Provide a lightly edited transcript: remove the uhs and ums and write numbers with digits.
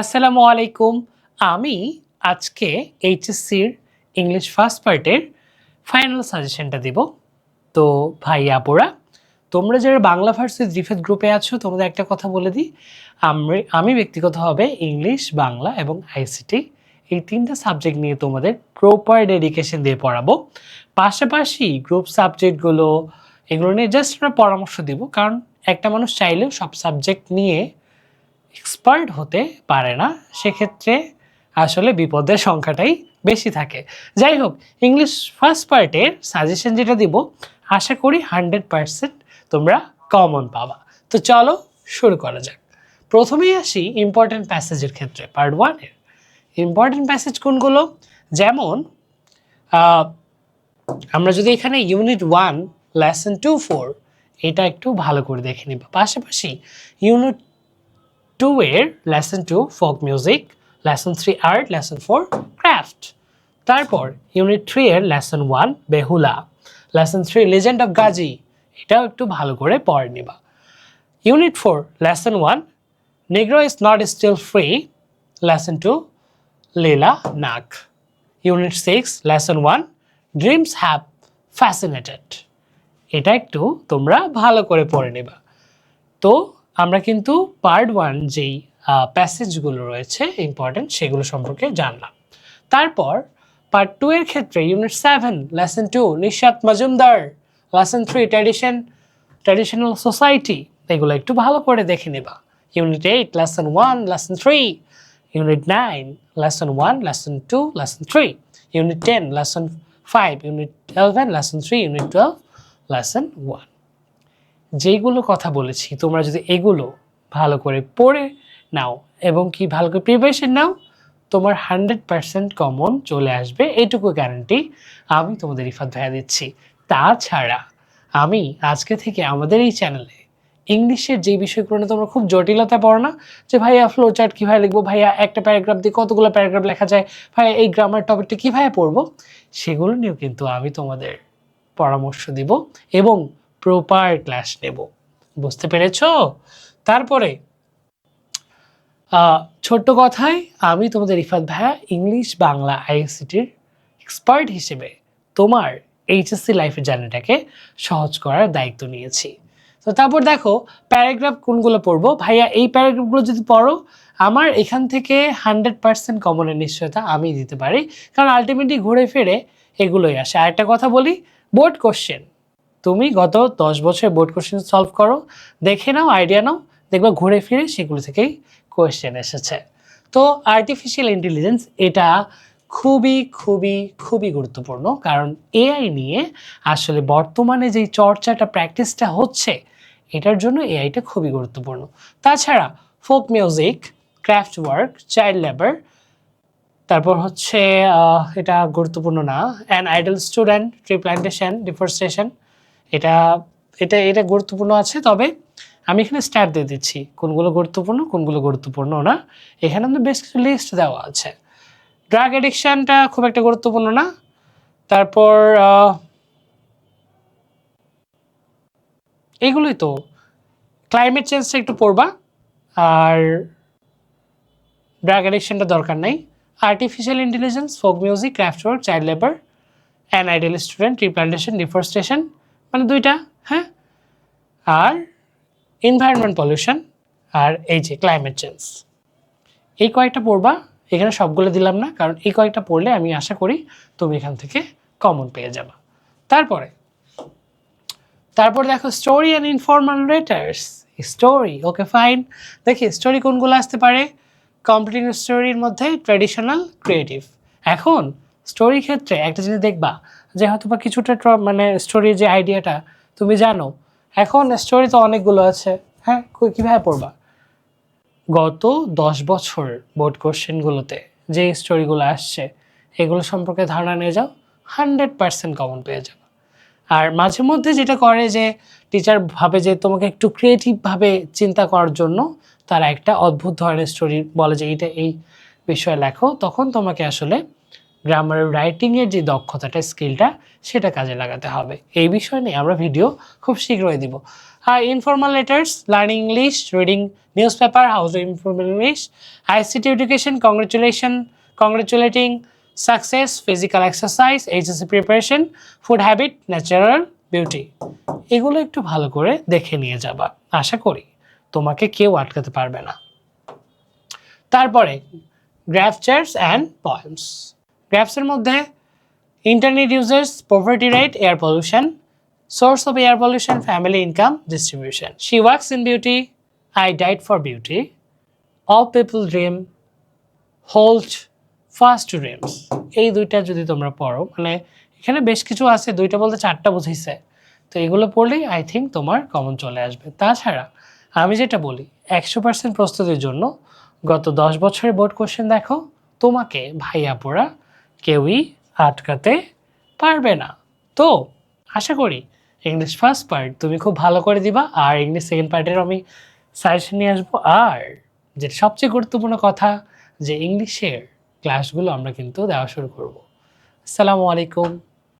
আসসালামু আলাইকুম। আমি আজকে এইচএসসির ইংলিশ ফার্স্ট পার্টের ফাইনাল সাজেশনটা দিব। তো ভাই আপুরা, তোমরা যারা বাংলা ভার্সেস ডিফেন্স গ্রুপে আছো, তোমাদের একটা কথা বলে দিই, আমি ব্যক্তিগতভাবে ইংলিশ, বাংলা এবং আইসিটি এই তিনটা সাবজেক্ট নিয়ে তোমাদের প্রপার ডেডিকেশন দিয়ে পড়াবো। পাশাপাশি গ্রুপ সাবজেক্টগুলো এগুলো নিয়ে জাস্ট আমরা পরামর্শ দিব, কারণ একটা মানুষ চাইলেও সব সাবজেক্ট নিয়ে এক্সপার্ট হতে পারে না, সেক্ষেত্রে আসলে বিপদের সংখ্যাটাই বেশি থাকে। যাই হোক, ইংলিশ ফার্স্ট পার্টের সাজেশন যেটা দিব, আশা করি 100% তোমরা কমন পাবা। তো চলো শুরু করা যাক। প্রথমেই আসি ইম্পর্টেন্ট প্যাসেজের ক্ষেত্রে। পার্ট 1-এর ইম্পর্টেন্ট প্যাসেজ কোনগুলো? যেমন আমরা যদি এখানে ইউনিট 1 লেসন 2-4 এটা একটু ভালো করে দেখে নিব। পাশাপাশি ইউনিট 2 এর lesson 2 folk music, lesson 3 art, lesson 4 craft. তারপর ইউনিট 3 এর lesson 1 Behula, lesson 3 legend of Gazi, এটাও একটু ভালো করে পড়ে নিবা। Unit 4 lesson 1 negro is not still free, lesson 2 Leela Nag. Unit 6 lesson 1 dreams have fascinated, এটা একটু তোমরা ভালো করে পড়ে নিবা। তো আমরা কিন্তু পার্ট 1 যেই প্যাসেজগুলো রয়েছে ইম্পর্টেন্ট, সেগুলো সম্পর্কে জানলাম। তারপর পার্ট 2 এর ক্ষেত্রে unit 7 lesson 2 Nishat Majumdar, lesson 3 traditional society, এগুলো একটু ভালো করে দেখে নেবা। Unit 8 lesson 1 lesson 3, unit 9 lesson 1 lesson 2 lesson 3, unit 10 lesson 5, unit 11 lesson 3, unit 12 lesson 1। যেইগুলো কথা বলেছি তোমরা যদি এগুলো ভালো করে পড়ে নাও এবং কি ভালো করে প্রিপারেশন নাও, তোমার 100% কমন চলে আসবে, এইটুকু গ্যারান্টি আমি তোমাদের রিফাত ভাইয়া দিচ্ছি। তাছাড়া আমি আজকে থেকে আমাদের এই চ্যানেলে ইংলিশের যে বিষয়গুলো নিয়ে তোমরা খুব জটিলতা পড়ো না, যে ভাইয়া ফ্লো চার্ট কীভাবে লিখবো, ভাইয়া একটা প্যারাগ্রাফ দিয়ে কতগুলো প্যারাগ্রাফ লেখা যায়, ভাইয়া এই গ্রামার টপিকটা কীভাবে পড়বো, সেগুলো নিয়েও কিন্তু আমি তোমাদের পরামর্শ দিব এবং প্রপার ক্লাস নেব। বুঝতে পেরেছ? তারপরে ছোট্ট কথায়, আমি তোমাদের রিফাত ভাইয়া ইংলিশ বাংলা আইসিটির এক্সপার্ট হিসেবে তোমার এইচএসসি লাইফের জার্নিটাকে সহজ করার দায়িত্ব নিয়েছি। তো তারপর দেখো প্যারাগ্রাফ কোনগুলো পড়বো। ভাইয়া এই প্যারাগ্রাফগুলো যদি পড়ো, আমার এখান থেকে 100% কমনের নিশ্চয়তা আমি দিতে পারি, কারণ আলটিমেটলি ঘুরে ফিরে এগুলোই আসে। আর একটা কথা বলি, বোর্ড কোশ্চেন তুমি গত 10 বছর বোর্ড কোশ্চেন সলভ করো, দেখে নাও, আইডিয়া নাও, দেখবে ঘুরে ফিরে সেগুলো থেকেই কোয়েশ্চেন এসেছে। তো আর্টিফিশিয়াল ইন্টেলিজেন্স এটা খুবই খুবই খুবই গুরুত্বপূর্ণ, কারণ এআই নিয়ে আসলে বর্তমানে যেই চর্চাটা প্র্যাকটিসটা হচ্ছে, এটার জন্য এআইটা খুবই গুরুত্বপূর্ণ। তাছাড়া folk music, craft work, child labour, তারপর হচ্ছে এটা গুরুত্বপূর্ণ না, an idol student, tree plantation, deforestation, এটা এটা এটা গুরুত্বপূর্ণ আছে। তবে আমি এখানে স্টার দিয়ে দিচ্ছি কোনগুলো গুরুত্বপূর্ণ কোনগুলো গুরুত্বপূর্ণ না, এখানে আমাদের বেশ কিছু লিস্ট দেওয়া আছে। ড্রাগ অ্যাডিকশানটা খুব একটা গুরুত্বপূর্ণ না। তারপর এগুলোই তো, ক্লাইমেট চেঞ্জটা একটু পড়বা, আর ড্রাগ অ্যাডিকশানটা দরকার নাই। Artificial intelligence, folk music, craft work, child labour, an idol student, replantation, deforestation, মানে দুইটা, হ্যাঁ। আর এনভায়রনমেন্ট পলিউশন, আর এই যে ক্লাইমেট চেঞ্জ, এই কয়েকটা পড়বা। এখানে সবগুলো দিলাম না, কারণ এই কয়েকটা পড়লে আমি আশা করি তুমি এখান থেকে কমন পেয়ে যাবা। তারপর দেখো story and informal letters, story, okay fine. দেখি স্টোরি কোনগুলো আসতে পারে। কমপ্লিটিং স্টোরির মধ্যে ট্র্যাডিশনাল, ক্রিয়েটিভ। এখন স্টোরির ক্ষেত্রে একটা জিনিস দেখবা, যে হয়তো বা কিছুটা মানে স্টোরির যে আইডিয়াটা তুমি জানো, এখন স্টোরি তো অনেকগুলো আছে, হ্যাঁ, কীভাবে পড়বা? গত 10 বছর বোর্ড কোশ্চেনগুলোতে যে স্টোরিগুলো আসছে, এগুলো সম্পর্কে ধারণা নিয়ে যাও, 100% কমন পেয়ে যাবে। আর মাঝে মধ্যে যেটা করে যে টিচার ভাবে যে তোমাকে একটু ক্রিয়েটিভভাবে চিন্তা করার জন্য তারা একটা অদ্ভুত ধরনের স্টোরি বলে যে এইটা এই বিষয়ে লেখো, তখন তোমাকে আসলে গ্রামার রাইটিংয়ের যে দক্ষতাটা, স্কিলটা, সেটা কাজে লাগাতে হবে। এই বিষয় নিয়ে আমরা ভিডিও খুব শীঘ্রই দিব। Informal letters, learning English, reading newspaper, how to improve English, ICT education, congratulating success, physical exercise, HSC preparation, food habit, natural beauty. এগুলো একটু ভালো করে দেখে নিয়ে যাবা, আশা করি তোমাকে কেউ আটকাতে পারবে না। তারপরে গ্রাফচার্স অ্যান্ড পয়েন্টস। গ্রাফসের মধ্যে internet users, poverty rate, air pollution, source of air pollution, family income distribution. She works in beauty, I died for beauty, all people dream, hold fast dreams. এই দুইটা যদি তোমরা পড়ো, মানে এখানে বেশ কিছু আছে, দুইটা বলতে চারটা বুঝাইছে, তো এগুলো পড়লেই আই থিঙ্ক তোমার কমন চলে আসবে। তাছাড়া আমি যেটা বলি 100% প্রস্তুতির জন্য গত 10 বছরের বোর্ড কোশ্চেন দেখো, তোমাকে ভাইয়াপুরা কেউই আটকাতে পারবে না। তো আশা করি ইংলিশ ফার্স্ট পার্ট তুমি খুব ভালো করে দিবা, আর ইংলিশ সেকেন্ড পার্টের আমি সাজেশন নিয়ে আসবো। আর যেটা সবচেয়ে গুরুত্বপূর্ণ কথা, যে ইংলিশের ক্লাসগুলো আমরা কিন্তু দেওয়া শুরু করব। আসসালামু আলাইকুম।